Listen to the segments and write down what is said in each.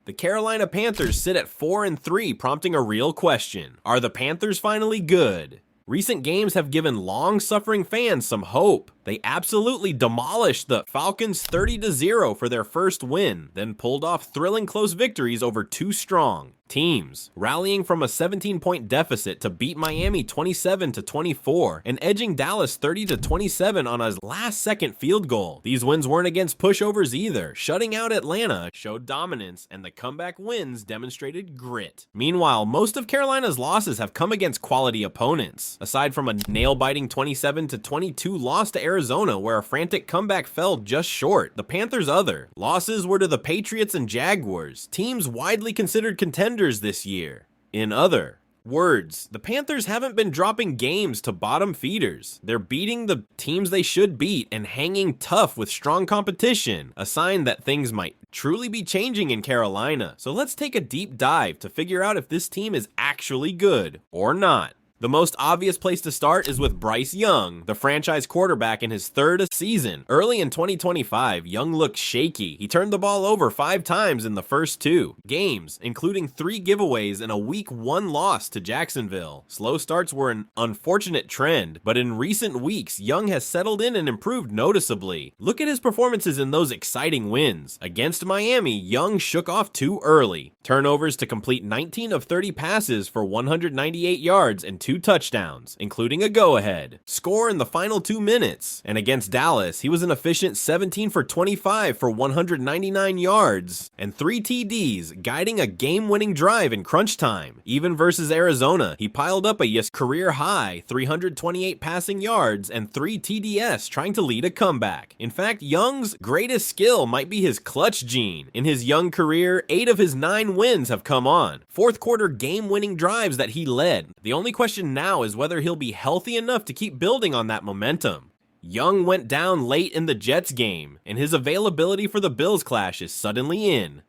The Carolina Panthers sit at 4-3, prompting a real question. Are the Panthers finally good? Recent games have given long-suffering fans some hope. They absolutely demolished the Falcons 30-0 for their first win, then pulled off thrilling close victories over two strong teams, rallying from a 17-point deficit to beat Miami 27-24 and edging Dallas 30-27 on a last-second field goal. These wins weren't against pushovers either. Shutting out Atlanta showed dominance, and the comeback wins demonstrated grit. Meanwhile, most of Carolina's losses have come against quality opponents. Aside from a nail-biting 27-22 loss to Arizona, where a frantic comeback fell just short, the Panthers' other losses were to the Patriots and Jaguars, teams widely considered contenders this year. In other words, the Panthers haven't been dropping games to bottom feeders. They're beating the teams they should beat and hanging tough with strong competition, a sign that things might truly be changing in Carolina. So let's take a deep dive to figure out if this team is actually good or not. The most obvious place to start is with Bryce Young, the franchise quarterback in his third season. Early in 2025, Young looked shaky. He turned the ball over 5 times in the first 2 games, including 3 giveaways and a Week 1 loss to Jacksonville. Slow starts were an unfortunate trend, but in recent weeks, Young has settled in and improved noticeably. Look at his performances in those exciting wins. Against Miami, Young shook off too early. Turnovers to complete 19 of 30 passes for 198 yards and 2 touchdowns, including a go-ahead score in the final 2 minutes. And against Dallas, he was an efficient 17 for 25 for 199 yards and 3 TDs, guiding a game-winning drive in crunch time. Even versus Arizona, he piled up a career-high 328 passing yards and 3 TDS, trying to lead a comeback. In fact, Young's greatest skill might be his clutch gene. In his young career, 8 of his 9 wins have come on fourth quarter game-winning drives that he led. The only question now is whether he'll be healthy enough to keep building on that momentum. Young went down late in the Jets game, and his availability for the Bills clash is suddenly in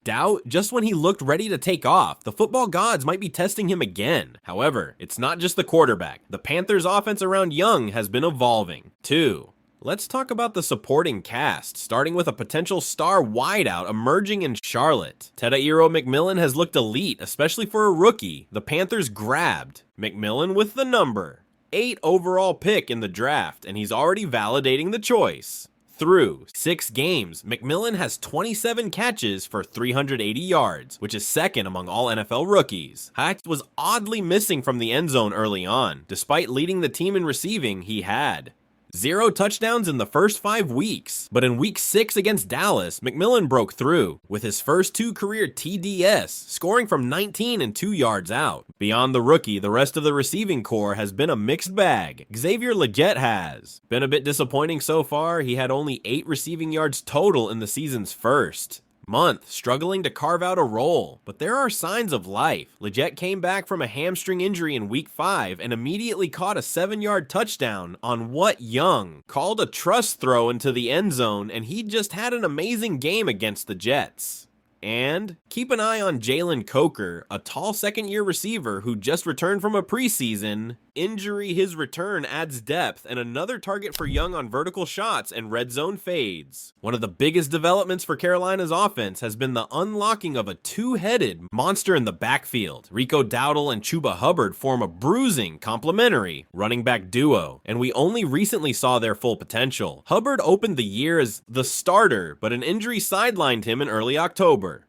doubt. Just when he looked ready to take off, the football gods might be testing him again. However, it's not just the quarterback. The Panthers' offense around Young has been evolving, too. Let's talk about the supporting cast, starting with a potential star wideout emerging in Charlotte. Tetairoa McMillan has looked elite, especially for a rookie. The Panthers grabbed McMillan with the number 8 overall pick in the draft, and he's already validating the choice. Through 6 games, McMillan has 27 catches for 380 yards, which is second among all NFL rookies. Hyatt was oddly missing from the end zone early on. Despite leading the team in receiving, he had 0 touchdowns in the first 5 weeks, but in week 6 against Dallas, McMillan broke through with his first 2 career TDS, scoring from 19 and 2 yards out. Beyond the rookie, the rest of the receiving core has been a mixed bag. Xavier Legette has been a bit disappointing so far. He had only 8 receiving yards total in the season's first month, struggling to carve out a role. But there are signs of life. Legette came back from a hamstring injury in week 5 and immediately caught a 7-yard touchdown on what Young called a trust throw into the end zone, and he just had an amazing game against the Jets. And keep an eye on Jalen Coker, a tall second-year receiver who just returned from a preseason injury. His return adds depth and another target for Young on vertical shots and red zone fades. One of the biggest developments for Carolina's offense has been the unlocking of a 2-headed monster in the backfield. Rico Dowdle and Chuba Hubbard form a bruising, complementary running back duo, and we only recently saw their full potential. Hubbard opened the year as the starter, but an injury sidelined him in early October.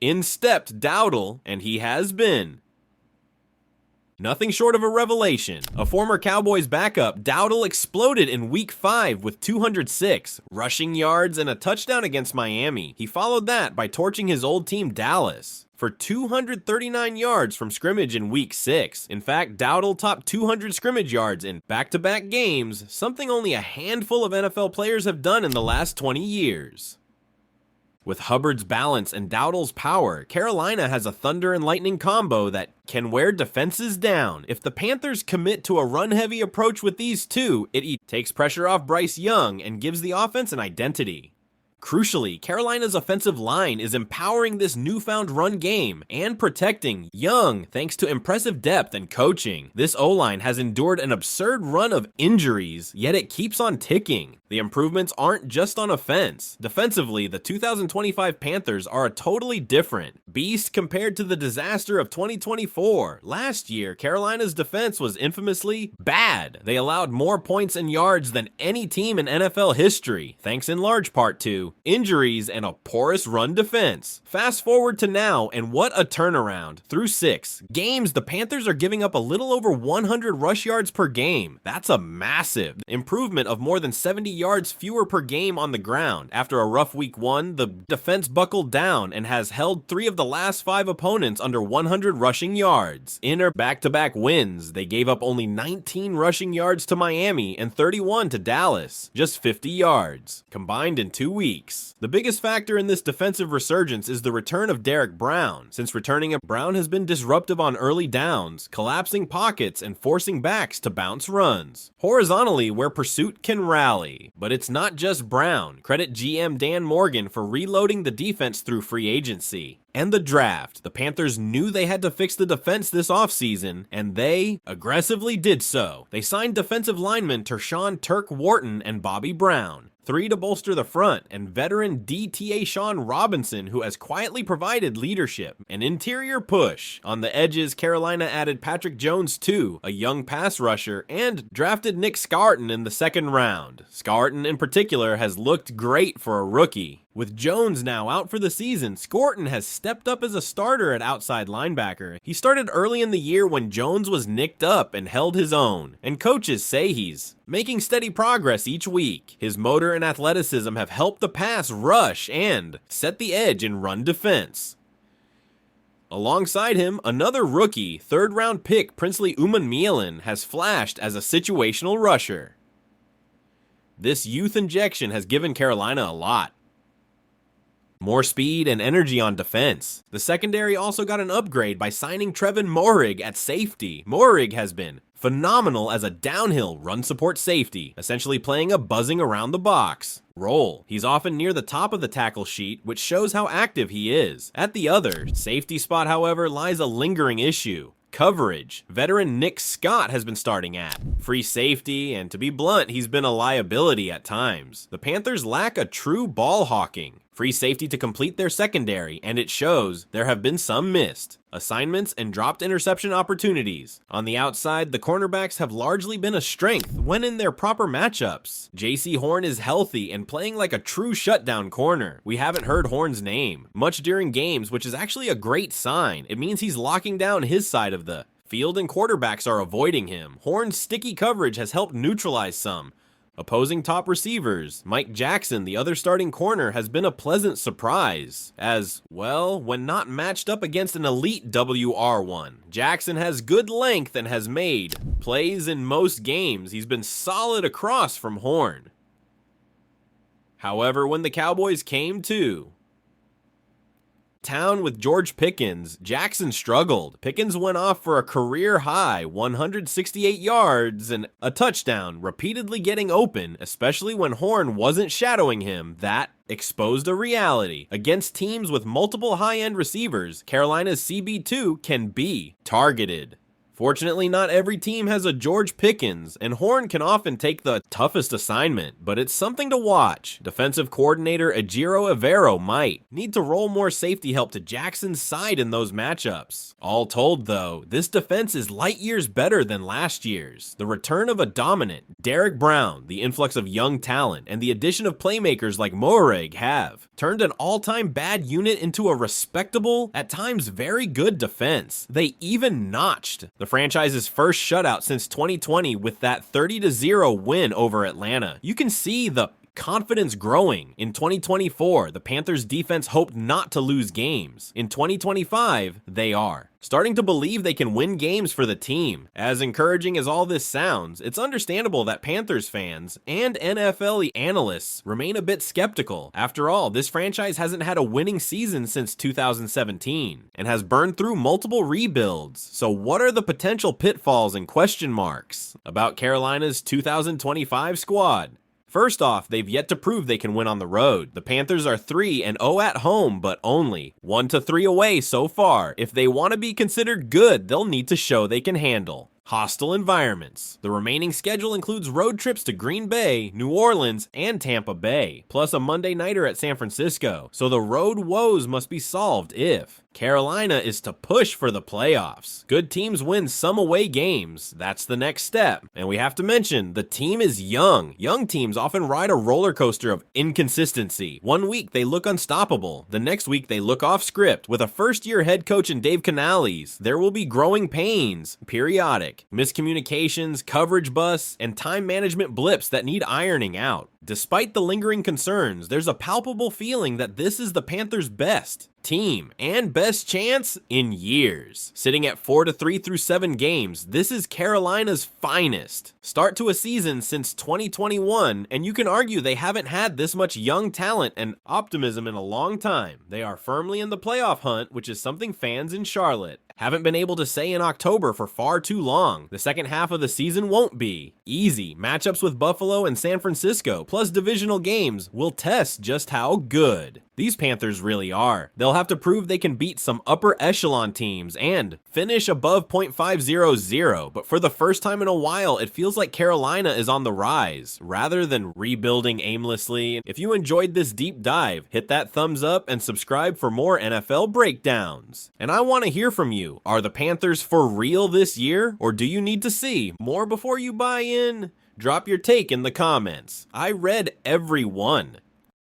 In stepped Dowdle, and he has been nothing short of a revelation. A former Cowboys backup, Dowdle exploded in week 5 with 206 rushing yards and a touchdown against Miami. He followed that by torching his old team Dallas for 239 yards from scrimmage in week 6. In fact, Dowdle topped 200 scrimmage yards in back-to-back games, something only a handful of NFL players have done in the last 20 years. With Hubbard's balance and Dowdle's power, Carolina has a thunder and lightning combo that can wear defenses down. If the Panthers commit to a run-heavy approach with these two, it takes pressure off Bryce Young and gives the offense an identity. Crucially, Carolina's offensive line is empowering this newfound run game and protecting Young thanks to impressive depth and coaching. This O-line has endured an absurd run of injuries, yet it keeps on ticking. The improvements aren't just on offense. Defensively, the 2025 Panthers are a totally different beast compared to the disaster of 2024. Last year, Carolina's defense was infamously bad. They allowed more points and yards than any team in NFL history, thanks in large part to injuries and a porous run defense. Fast forward to now, and what a turnaround. Through 6 games, the Panthers are giving up a little over 100 rush yards per game. That's a massive improvement of more than 70 yards fewer per game on the ground. After a rough week 1, the defense buckled down and has held 3 of the last 5 opponents under 100 rushing yards. In their back-to-back wins, they gave up only 19 rushing yards to Miami and 31 to Dallas, just 50 yards, combined in 2 weeks. The biggest factor in this defensive resurgence is the return of Derrick Brown. Since returning, Brown has been disruptive on early downs, collapsing pockets and forcing backs to bounce runs horizontally where pursuit can rally. But it's not just Brown. Credit GM Dan Morgan for reloading the defense through free agency and the draft. The Panthers knew they had to fix the defense this offseason, and they aggressively did so. They signed defensive linemen Tershawn Turk Wharton and Bobby Brown, 3 to bolster the front, and veteran DTA Sean Robinson, who has quietly provided leadership. An interior push. On the edges, Carolina added Patrick Jones too, a young pass rusher, and drafted Nick Scarton in the 2nd round. Scarton in particular has looked great for a rookie. With Jones now out for the season, Scarton has stepped up as a starter at outside linebacker. He started early in the year when Jones was nicked up and held his own, and coaches say he's making steady progress each week. His motor and athleticism have helped the pass rush and set the edge in run defense. Alongside him, another rookie, 3rd-round pick Princely McMillan has flashed as a situational rusher. This youth injection has given Carolina a lot. More speed and energy on defense. The secondary also got an upgrade by signing Trevin Moehrig at safety. Moehrig has been phenomenal as a downhill run support safety, essentially playing a buzzing around the box role. He's often near the top of the tackle sheet, which shows how active he is. At the other safety spot, however, lies a lingering issue. Coverage. Veteran Nick Scott has been starting at free safety, and to be blunt, he's been a liability at times. The Panthers lack a true ball hawking free safety to complete their secondary, and it shows. There have been some missed assignments and dropped interception opportunities. On the outside, the cornerbacks have largely been a strength when in their proper matchups. J.C. Horn is healthy and playing like a true shutdown corner. We haven't heard Horn's name much during games, which is actually a great sign. It means he's locking down his side of the field and quarterbacks are avoiding him. Horn's sticky coverage has helped neutralize some opposing top receivers. Mike Jackson, the other starting corner, has been a pleasant surprise as, well, when not matched up against an elite WR1. Jackson has good length and has made plays in most games. He's been solid across from Horn. However, when the Cowboys came to town with George Pickens, Jackson struggled. Pickens went off for a career-high 168 yards and a touchdown, repeatedly getting open, especially when Horn wasn't shadowing him. That exposed a reality. Against teams with multiple high-end receivers, Carolina's CB2 can be targeted. Fortunately, not every team has a George Pickens, and Horn can often take the toughest assignment, but it's something to watch. Defensive coordinator Ejiro Evero might need to roll more safety help to Jackson's side in those matchups. All told, though, this defense is light years better than last year's. The return of a dominant Derrick Brown, the influx of young talent, and the addition of playmakers like Moehrig have turned an all-time bad unit into a respectable, at times very good defense. They even notched the franchise's first shutout since 2020 with that 30-0 win over Atlanta. You can see the confidence growing. In 2024, the Panthers defense hoped not to lose games. In 2025, they are starting to believe they can win games for the team. As encouraging as all this sounds, it's understandable that Panthers fans and NFL analysts remain a bit skeptical. After all, this franchise hasn't had a winning season since 2017 and has burned through multiple rebuilds. So what are the potential pitfalls and question marks about Carolina's 2025 squad? First off, they've yet to prove they can win on the road. The Panthers are 3-0 at home, but only 1-3 away so far. If they want to be considered good, they'll need to show they can handle hostile environments. The remaining schedule includes road trips to Green Bay, New Orleans, and Tampa Bay, plus a Monday nighter at San Francisco. So the road woes must be solved if Carolina is to push for the playoffs. Good teams win some away games. That's the next step. And we have to mention, the team is young. Young teams often ride a roller coaster of inconsistency. One week they look unstoppable. The next week they look off script. With a first-year head coach in Dave Canales, there will be growing pains, periodic, miscommunications, coverage busts, and time management blips that need ironing out. Despite the lingering concerns, there's a palpable feeling that this is the Panthers' best team and best chance in years. Sitting at 4-3 through 7 games, this is Carolina's finest start to a season since 2021, and you can argue they haven't had this much young talent and optimism in a long time. They are firmly in the playoff hunt, which is something fans in Charlotte haven't been able to say in October for far too long. The second half of the season won't be easy. Matchups with Buffalo and San Francisco, plus divisional games, will test just how good these Panthers really are. They'll have to prove they can beat some upper echelon teams and finish above .500, but for the first time in a while, it feels like Carolina is on the rise, rather than rebuilding aimlessly. If you enjoyed this deep dive, hit that thumbs up and subscribe for more NFL breakdowns. And I want to hear from you. Are the Panthers for real this year, or do you need to see more before you buy in? Drop your take in the comments. I read every one.